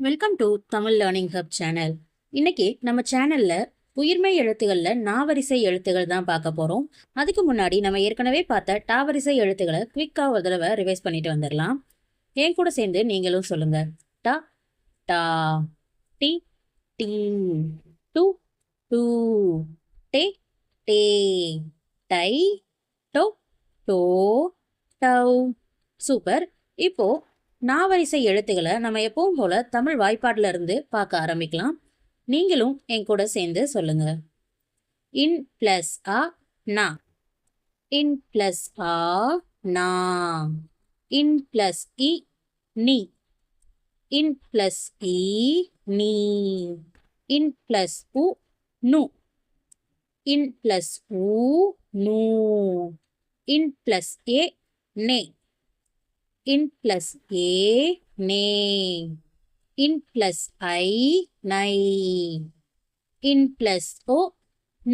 Welcome to Tamil learning hub channel. இன்னைக்கு நம்ம சேனல்ல உயிர்மை எழுத்துக்கள்ல நாவரிசை எழுத்துக்கள் தான் பார்க்க போறோம். அதுக்கு முன்னாடி நம்ம ஏற்கனவே பார்த்த டாவரிசை எழுத்துக்களை குவிக்கா ஒரு தடவை ரிவைஸ் பண்ணிட்டு வந்துடலாம். என் கூட சேர்ந்து நீங்களும் சொல்லுங்க. டா டா, டி டி, டு டு, டே டே, டை டோ டோ, டவ். சூப்பர். இப்போ நாவரிசை எழுத்துக்களை நம்ம எப்பவும் போல தமிழ் வாய்ப்பாட்டுல இருந்து பார்க்க ஆரம்பிக்கலாம். நீங்களும் என் கூட சேர்ந்து சொல்லுங்க. இன் பிளஸ் ஆ நா, இன் பிளஸ் ஆ நா, இன் பிளஸ் இ நீ, இன் பிளஸ் இ நீ, இன் பிளஸ் உ நு, இன் பிளஸ் உ நூ, இன் பிளஸ் ஏ நே, இன் பிளஸ் ஏ நே, இன் பிளஸ் ஐ நை, இன் பிளஸ் ஓ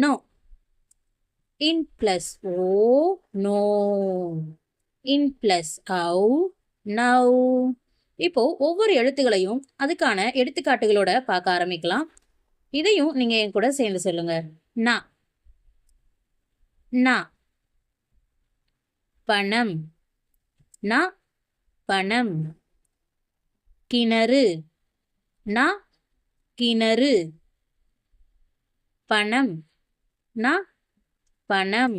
நோ, இன் பிளஸ் ஓ நோ, இன் பிளஸ் ஔ நௌ. இப்போ ஒவ்வொரு எழுத்துக்களையும் அதுக்கான எடுத்துக்காட்டுகளோட பார்க்க ஆரம்பிக்கலாம். இதையும் நீங்க என் கூட சேர்ந்து சொல்லுங்க. நா நா, பணம் நா பணம், கிணறு நா கிணறு, பணம் நா பணம்,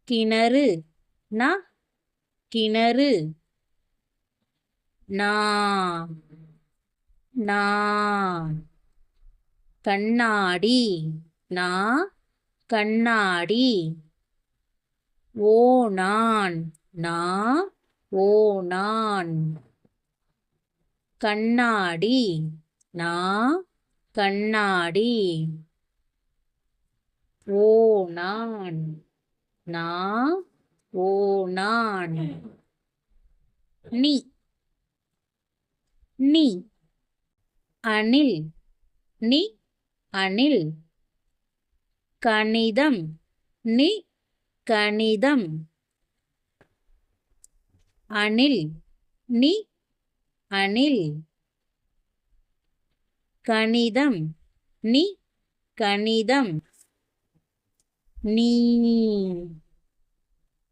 கிணறு நா கிணறு, நா நா, கண்ணாடி நா கண்ணாடி, ஓணான் நா ஓணான், கண்ணாடி நா கண்ணாடி, ஓணான் நா ஓணான், நீ நீ, அணில் நீ அணில், கணிதம் நீ கணிதம், அணில் நீ அணில், கணிதம் நீ கணிதம், நீ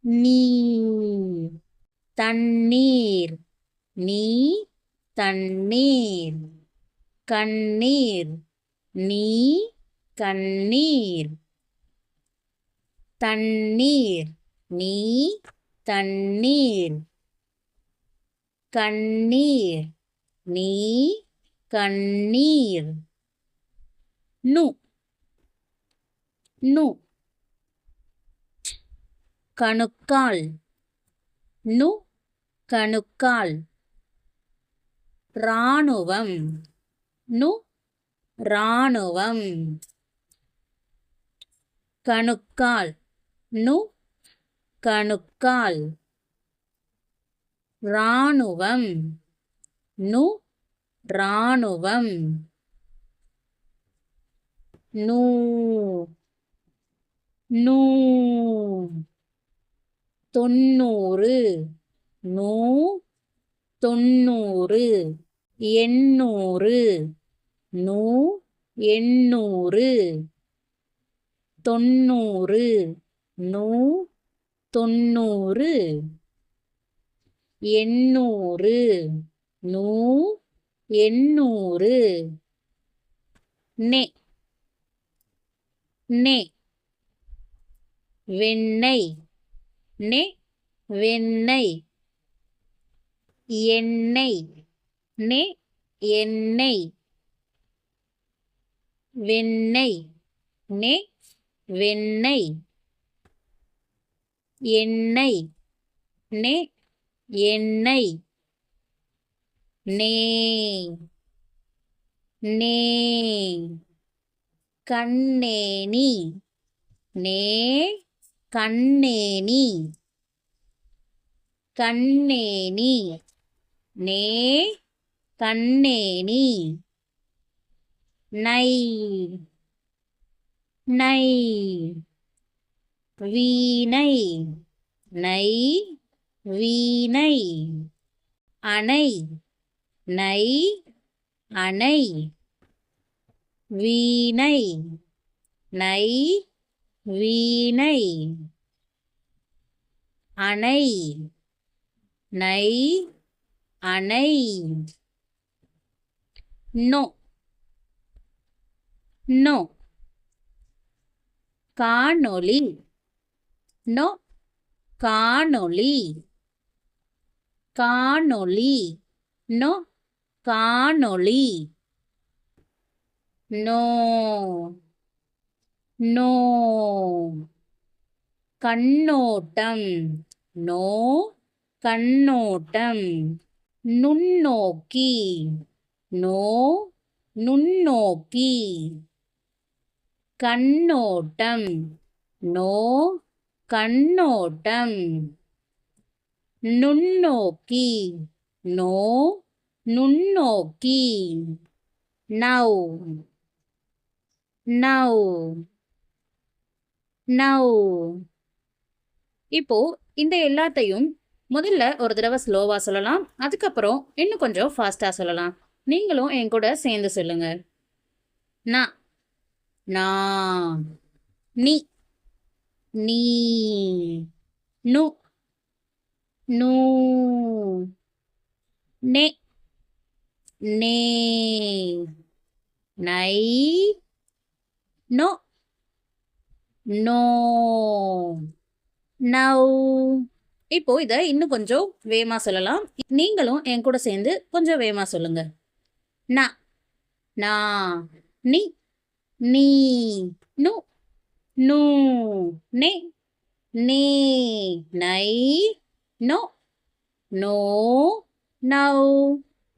நீ, தண்ணீர் நீ தண்ணீர், கண்ணீர் நீ கண்ணீர், தண்ணீர் நீ தண்ணீர், கண்ணீர் நீ கண்ணீர், நு நு, கணுக்கால் நு கணுக்கால், இராணுவம் நு இராணுவம், கணுக்கால் நு கணுக்கால், இராணுவம் நு இராணுவம், நூ நூ, தொண்ணூறு நூ தொண்ணூறு, எண்ணூறு நூ எண்ணூறு, தொண்ணூறு நூ தொண்ணூறு, எண்ணூறு நூ எண்ணூறு, நே நே, வெண்ணெய் நே வெண்ணெய், எண்ணெய் நே எண்ணெய், வெண்ணெய் நே வெண்ணெய், எண்ணெய் நே எண்ணெய், நே நே, கண்ணேனி நே கண்ணேனி, கண்ணேனி நே கண்ணேனி, நை நை, வீணை நை வீணை, அணை நை அணை வீணை நை வீணை அணை நை அணை நோ நோ காணொளி நோ காணொளி காணொளி நோ காணொளி நோ நோ கண்ணோட்டம் நோ கண்ணோட்டம் நுண்ணோக்கி நோ நுண்ணோக்கி கண்ணோட்டம் நோ கண்ணோட்டம் நுண்ணோக்கி நோ நுண்ணோக்கி நௌ நௌ நௌ இப்போ இந்த எல்லாத்தையும் முதல்ல ஒரு தடவை ஸ்லோவா சொல்லலாம், அதுக்கப்புறம் இன்னும் கொஞ்சம் ஃபாஸ்டா சொல்லலாம். நீங்களும் என் கூட சேர்ந்து சொல்லுங்க. நா நா நீ நீ நு நூ நே நே நை நோ நோ நௌ. இப்போ இதை இன்னும் கொஞ்சம் வேகமா சொல்லலாம். நீங்களும் என் கூட சேர்ந்து கொஞ்சம் வேகமா சொல்லுங்க. நா நா நீ நீ நு நூ நே நே நை நோ நோ நௌ.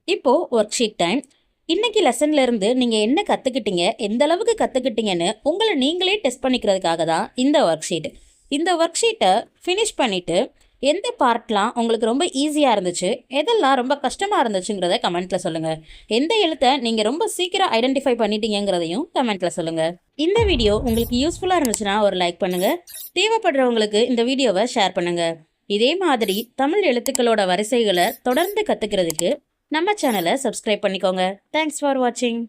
இப்போ ஒர்க் ஷீட் டைம். இன்னைக்கு லெசன்ல இருந்து நீங்க என்ன கத்துக்கிட்டீங்க, எந்த அளவுக்கு கத்துக்கிட்டீங்கன்னு உங்களை நீங்களே டெஸ்ட் பண்ணிக்கிறதுக்காக தான் இந்த ஒர்க் ஷீட். இந்த ஒர்க் ஷீட்டை ஃபினிஷ் பண்ணிட்டு எந்த பார்ட்லாம் உங்களுக்கு ரொம்ப ஈஸியாக இருந்துச்சு, எதெல்லாம் ரொம்ப கஷ்டமாக இருந்துச்சுங்கிறத கமெண்ட்டில் சொல்லுங்கள். எந்த எழுத்தை நீங்கள் ரொம்ப சீக்கிரம் ஐடென்டிஃபை பண்ணிட்டீங்கிறதையும் கமெண்ட்டில் சொல்லுங்கள். இந்த வீடியோ உங்களுக்கு யூஸ்ஃபுல்லாக இருந்துச்சுன்னா ஒரு லைக் பண்ணுங்கள். தேவைப்படுறவங்களுக்கு இந்த வீடியோவை ஷேர் பண்ணுங்கள். இதே மாதிரி தமிழ் எழுத்துக்களோட வரிசைகளை தொடர்ந்து கற்றுக்கிறதுக்கு நம்ம சேனலை சப்ஸ்கிரைப் பண்ணிக்கோங்க. தேங்க்ஸ் ஃபார் வாட்சிங்.